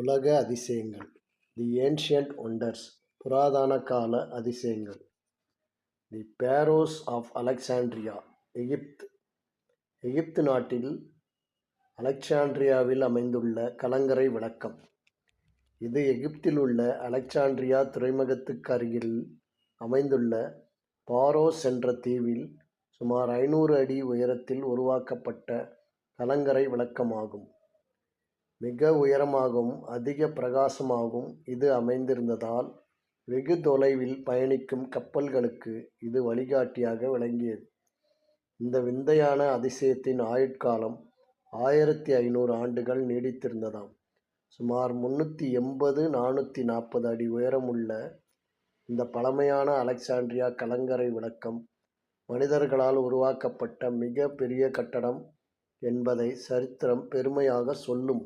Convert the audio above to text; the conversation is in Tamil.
உலக அதிசயங்கள். தி ஏன்ஷியன்ட் ஒண்டர்ஸ். புராதன கால அதிசயங்கள். தி பேரோஸ் ஆஃப் அலெக்சாண்ட்ரியா. எகிப்து. எகிப்து நாட்டில் அலெக்சாண்ட்ரியாவில் அமைந்துள்ள கலங்கரை விளக்கம். இது எகிப்தில் உள்ள அலெக்சாண்ட்ரியா துறைமுகத்துக்கு அருகில் அமைந்துள்ள பாரோஸ் என்ற தீவில் சுமார் 500 அடி உயரத்தில் உருவாக்கப்பட்ட கலங்கரை விளக்கமாகும். மிக உயரமாகவும் அதிக பிரகாசமாகவும் இது அமைந்திருந்ததால் வெகு தொலைவில் பயணிக்கும் கப்பல்களுக்கு இது வழிகாட்டியாக விளங்கியது. இந்த விந்தையான அதிசயத்தின் ஆயுட்காலம் 1500 ஆண்டுகள் நீடித்திருந்ததாம். சுமார் 380-440 அடி உயரமுள்ள இந்த பழமையான அலெக்சாண்ட்ரியா கலங்கரை விளக்கம் மனிதர்களால் உருவாக்கப்பட்ட மிக பெரிய கட்டடம் என்பதை சரித்திரம் பெருமையாக சொல்லும்.